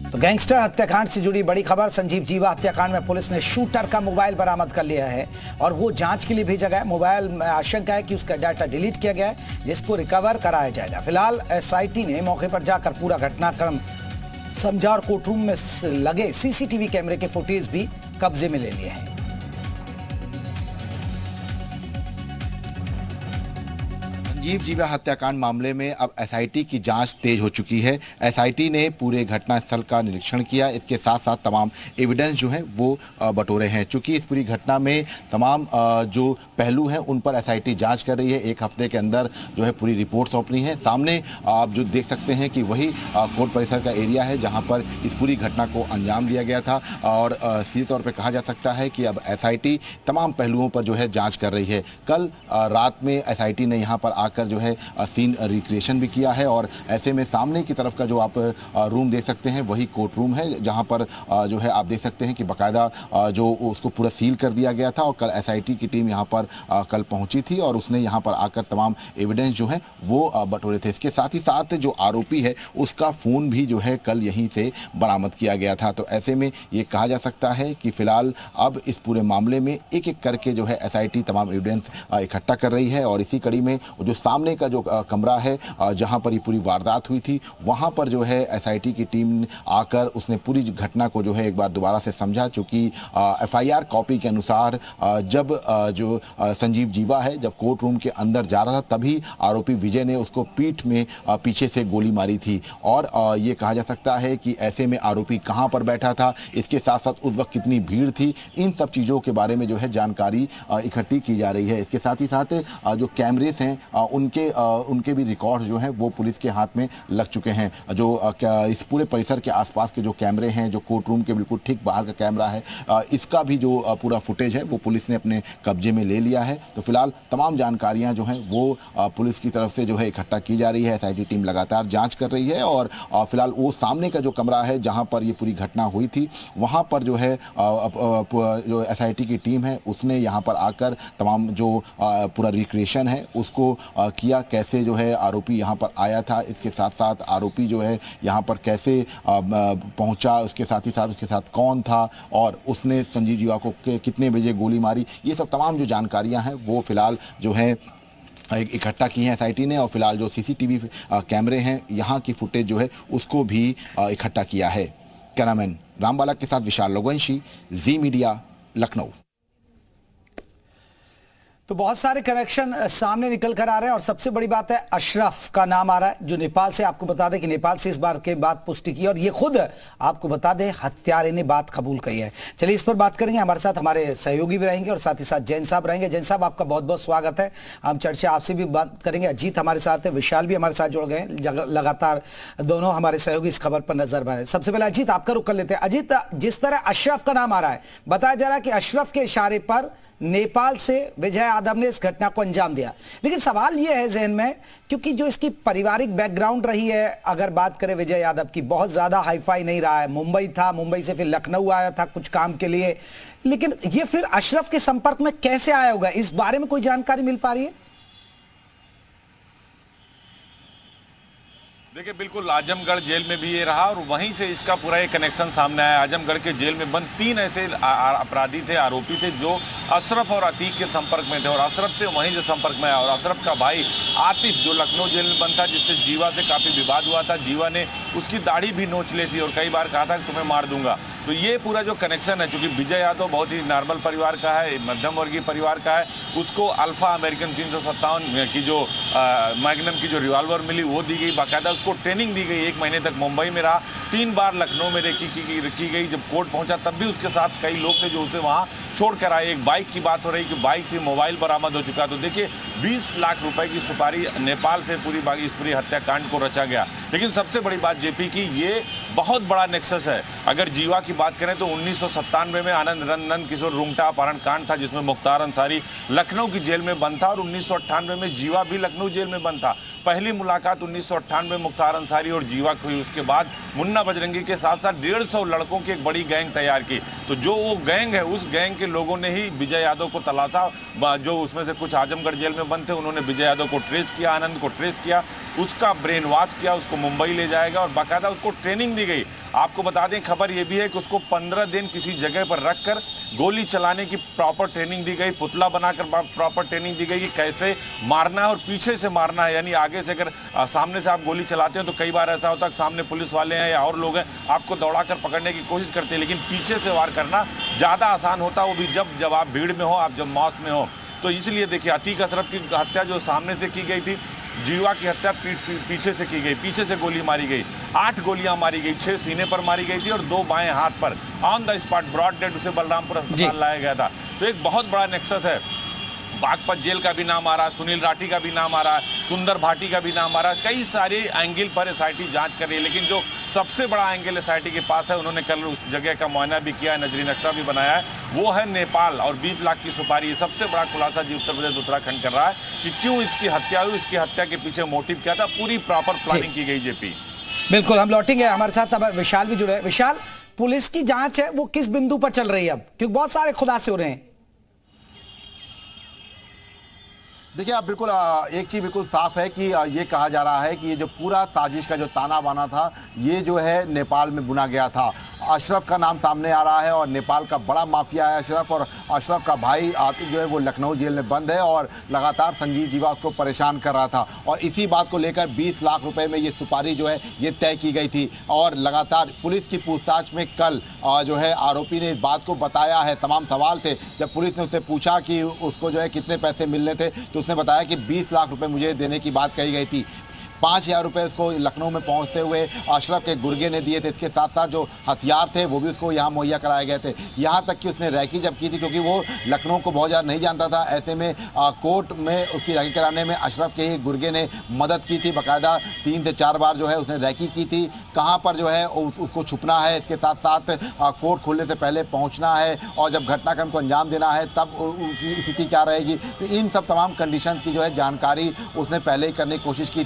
तो गैंगस्टर हत्याकांड से जुड़ी बड़ी खबर। संजीव जीवा हत्याकांड में पुलिस ने शूटर का मोबाइल बरामद कर लिया है और वो जांच के लिए भेजा गया है। मोबाइल में आशंका है कि उसका डाटा डिलीट किया गया है, जिसको रिकवर कराया जाएगा। फिलहाल एसआईटी ने मौके पर जाकर पूरा घटनाक्रम समझा और कोर्टरूम में लगे सीसीटीवी कैमरे के फुटेज भी कब्जे में ले लिए हैं। संजीव जीवा हत्याकांड मामले में अब एसआईटी की जांच तेज हो चुकी है। एसआईटी ने पूरे घटनास्थल का निरीक्षण किया, इसके साथ साथ तमाम एविडेंस जो है वो बटोरे हैं। चूंकि इस पूरी घटना में तमाम जो पहलू हैं उन पर एसआईटी जांच कर रही है। एक हफ्ते के अंदर जो है पूरी रिपोर्ट सौंपनी है। सामने आप जो देख सकते हैं कि वही कोर्ट परिसर का एरिया है जहाँ पर इस पूरी घटना को अंजाम दिया गया था और सीधे तौर पर कहा जा सकता है कि अब एसआईटी तमाम पहलुओं पर जो है जाँच कर रही है। कल रात में एसआईटी ने यहाँ पर आकर जो है सीन रिक्रिएशन भी किया है और ऐसे में सामने की तरफ का जो आप रूम देख सकते हैं वही कोर्ट रूम है, जहां पर जो है आप देख सकते हैं कि बाकायदा जो उसको पूरा सील कर दिया गया था। और कल एसआईटी की टीम यहां पर कल पहुंची थी और उसने यहां पर आकर तमाम एविडेंस जो है वो बटोरे थे। इसके साथ ही साथ जो आरोपी है उसका फ़ोन भी जो है कल यहीं से बरामद किया गया था। तो ऐसे में ये कहा जा सकता है कि फिलहाल अब इस पूरे मामले में एक एक करके जो है एसआईटी तमाम एविडेंस इकट्ठा कर रही है और इसी कड़ी में जो सामने का जो कमरा है जहां पर ये पूरी वारदात हुई थी वहां पर जो है एसआईटी की टीम आकर उसने पूरी घटना को जो है एक बार दोबारा से समझा। चूंकि एफआईआर कॉपी के अनुसार जब जो संजीव जीवा है जब कोर्ट रूम के अंदर जा रहा था तभी आरोपी विजय ने उसको पीठ में पीछे से गोली मारी थी और ये कहा जा सकता है कि ऐसे में आरोपी कहां पर बैठा था, इसके साथ साथ उस वक्त कितनी भीड़ थी, इन सब चीज़ों के बारे में जो है जानकारी इकट्ठी की जा रही है। इसके साथ ही साथ जो कैमरेस हैं उनके भी रिकॉर्ड जो हैं वो पुलिस के हाथ में लग चुके हैं। जो इस पूरे परिसर के आसपास के जो कैमरे हैं, जो कोर्ट रूम के बिल्कुल ठीक बाहर का कैमरा है, इसका भी जो पूरा फुटेज है वो पुलिस ने अपने कब्जे में ले लिया है। तो फिलहाल तमाम जानकारियां जो हैं वो पुलिस की तरफ से जो है इकट्ठा की जा रही है। एसआईटी टीम लगातार जाँच कर रही है और फिलहाल वो सामने का जो कमरा है जहाँ पर ये पूरी घटना हुई थी वहाँ पर जो है जो एसआईटी की टीम है उसने यहाँ पर आकर तमाम जो पूरा रिक्रिएशन है उसको किया, कैसे जो है आरोपी यहाँ पर आया था, इसके साथ साथ आरोपी जो है यहाँ पर कैसे पहुँचा, उसके साथ ही साथ उसके साथ कौन था और उसने संजीव जीवा को कितने बजे गोली मारी, ये सब तमाम जो जानकारियाँ हैं वो फिलहाल जो है इकट्ठा की हैं एसआईटी ने। और फिलहाल जो सीसीटीवी कैमरे हैं यहाँ की फुटेज जो है उसको भी इकट्ठा किया है। कैमरामैन रामबाला के साथ विशाल लोगवंशी, जी मीडिया, लखनऊ। तो बहुत सारे कनेक्शन सामने निकल कर आ रहे हैं और सबसे बड़ी बात है अशरफ का नाम आ रहा है जो नेपाल से। आपको बता दें कि नेपाल से इस बार के बाद पुष्टि की और ये खुद आपको बता दें हत्यारे ने बात कबूल की है। चलिए इस पर बात करेंगे, हमारे साथ हमारे सहयोगी भी रहेंगे और साथ ही साथ जैन साहब रहेंगे। जैन साहब आपका बहुत बहुत स्वागत है। हम चर्चा आपसे भी बात करेंगे। अजीत हमारे साथ है, विशाल भी हमारे साथ जुड़ गए, लगातार दोनों हमारे सहयोगी इस खबर पर नजर बनाए। सबसे पहले अजीत आपका रुख कर लेते हैं। अजीत, जिस तरह अशरफ का नाम आ रहा है, बताया जा रहा है कि अशरफ के इशारे पर नेपाल से विजय यादव ने इस घटना को अंजाम दिया, लेकिन सवाल यह है जहन में, क्योंकि जो इसकी पारिवारिक बैकग्राउंड रही है, अगर बात करें विजय यादव की, बहुत ज्यादा हाईफाई नहीं रहा है। मुंबई था, मुंबई से फिर लखनऊ आया था कुछ काम के लिए, लेकिन ये फिर अशरफ के संपर्क में कैसे आया होगा, इस बारे में कोई जानकारी मिल पा रही है? देखिए, बिल्कुल आजमगढ़ जेल में भी ये रहा और वहीं से इसका पूरा एक कनेक्शन सामने आया। आजमगढ़ के जेल में बंद 3 ऐसे अपराधी थे, आरोपी थे जो अशरफ और अतीक के संपर्क में थे और अशरफ से वहीं से संपर्क में आया। और अशरफ का भाई आतिफ जो लखनऊ जेल में बंद था, जिससे जीवा से काफ़ी विवाद हुआ था, जीवा ने उसकी दाढ़ी भी नोच ली थी और कई बार कहा था कि तुम्हें मार दूंगा। तो ये पूरा जो कनेक्शन है, चूँकि विजय यादव बहुत ही नॉर्मल परिवार का है, मध्यम वर्गीय परिवार का है, उसको अल्फा अमेरिकन 357 की जो मैग्नम की जो रिवॉल्वर मिली वो दी गई, बाकायदा उसको ट्रेनिंग दी गई। 1 महीने तक मुंबई में रहा, 3 बार लखनऊ में रेकी की गई। जब कोर्ट पहुंचा तब भी उसके साथ कई लोग थे जो उसे वहां छोड़ कर आए। एक बाइक की बात हो रही कि बाइक थी, मोबाइल बरामद हो चुका। तो देखिए 20 लाख रुपए की सुपारी नेपाल से इस पूरी हत्याकांड को रचा गया। लेकिन सबसे बड़ी बात जेपी की, ये बहुत बड़ा नेक्सस है। अगर जीवा की बात करें तो 1997 में आनंद नंद किशोर रुंगटा अपहरण कांड था जिसमें मुख्तार अंसारी लखनऊ की जेल में बंद था और 1998 में जीवा भी लखनऊ जेल में बंद था। पहली मुलाकात 1998 में मुख्तार अंसारी और जीवा को हुई। उसके बाद मुन्ना बजरंगी के साथ साथ 150 लड़कों की एक बड़ी गैंग तैयार की। तो जो वो गैंग है, उस गैंग के लोगों ने ही विजय यादव को तलाशा। जो उसमें से कुछ आजमगढ़ जेल में बंद थे, उन्होंने विजय यादव को ट्रेस किया, आनंद को ट्रेस किया उसका ब्रेन वॉश किया, उसको मुंबई ले जाएगा और बाकायदा उसको ट्रेनिंग दी गई। आपको बता दें, खबर यह भी है कि उसको 15 दिन किसी जगह पर रखकर गोली चलाने की प्रॉपर ट्रेनिंग दी गई, पुतला बनाकर प्रॉपर ट्रेनिंग दी गई कि कैसे मारना है और पीछे से मारना है। यानी आगे से अगर सामने से आप गोली चलाते हो तो कई बार ऐसा होता है कि सामने पुलिस वाले हैं या और लोग हैं, आपको दौड़ाकर पकड़ने की कोशिश करते हैं, लेकिन पीछे से वार करना ज़्यादा आसान होता है, वो भी जब आप भीड़ में हो, आप जब मौत में हो। तो इसलिए देखिए, अतीक अशरफ की हत्या जो सामने से की गई थी, जीवा की हत्या पीछे से की गई, पीछे से गोली मारी गई, 8 गोलियां मारी गई, 6 सीने पर मारी गई थी और 2 बाएं हाथ पर। On the spot broad dead उसे बलरामपुर अस्पताल लाया गया था। तो एक बहुत बड़ा नेक्सस है। बागपत जेल का भी नाम आ रहा है, सुनील राठी का भी नाम आ रहा है, सुंदर भाटी का भी नाम आ रहा है। कई सारे एंगल पर एसआईटी जांच कर रही है, लेकिन जो सबसे बड़ा एंगल एसआईटी के पास है, उन्होंने कल उस जगह का मुआयना भी किया है, नजरी नक्शा भी बनाया है, वो है नेपाल और 20 लाख की सुपारी। सबसे बड़ा खुलासा जी उत्तर प्रदेश उत्तराखंड कर रहा है कि क्यों इसकी हत्या हुई, इसकी हत्या के पीछे मोटिव क्या था, पूरी प्रॉपर प्लानिंग की गई। जेपी बिल्कुल, हम लौटेंगे। हमारे साथ अब विशाल भी जुड़े हैं। विशाल, पुलिस की जांच है वो किस बिंदु पर चल रही है अब, क्योंकि बहुत सारे खुलासे हो रहे हैं? देखिए, आप बिल्कुल एक चीज़ बिल्कुल साफ है कि ये कहा जा रहा है कि ये जो पूरा साजिश का जो ताना बाना था, ये जो है नेपाल में बुना गया था। अशरफ का नाम सामने आ रहा है और नेपाल का बड़ा माफिया है अशरफ, और अशरफ का भाई आतिफ जो है वो लखनऊ जेल में बंद है और लगातार संजीव जीवा उसको परेशान कर रहा था। और इसी बात को लेकर 20 लाख रुपए में ये सुपारी जो है ये तय की गई थी। और लगातार पुलिस की पूछताछ में कल जो है आरोपी ने इस बात को बताया है। तमाम सवाल थे, जब पुलिस ने उससे पूछा कि उसको जो है कितने पैसे मिलने थे, तो उसने बताया कि 20 लाख रुपए मुझे देने की बात कही गई थी। 5,000 रुपये उसको लखनऊ में पहुंचते हुए अशरफ के गुर्गे ने दिए थे। इसके साथ साथ जो हथियार थे वो भी उसको यहाँ मुहैया कराए गए थे। यहाँ तक कि उसने रैकी जब की थी, क्योंकि वो लखनऊ को बहुत ज़्यादा नहीं जानता था, ऐसे में कोर्ट में उसकी रैकी कराने में अशरफ के ही गुर्गे ने मदद की थी। बाकायदा 3 से 4 बार जो है उसने रैकी की थी, कहाँ पर जो है उसको छुपना है, इसके साथ साथ कोर्ट खुलने से पहले पहुँचना है और जब घटनाक्रम को अंजाम देना है तब उसकी स्थिति क्या रहेगी। तो इन सब तमाम कंडीशन की जो है जानकारी उसने पहले ही करने की कोशिश की थी।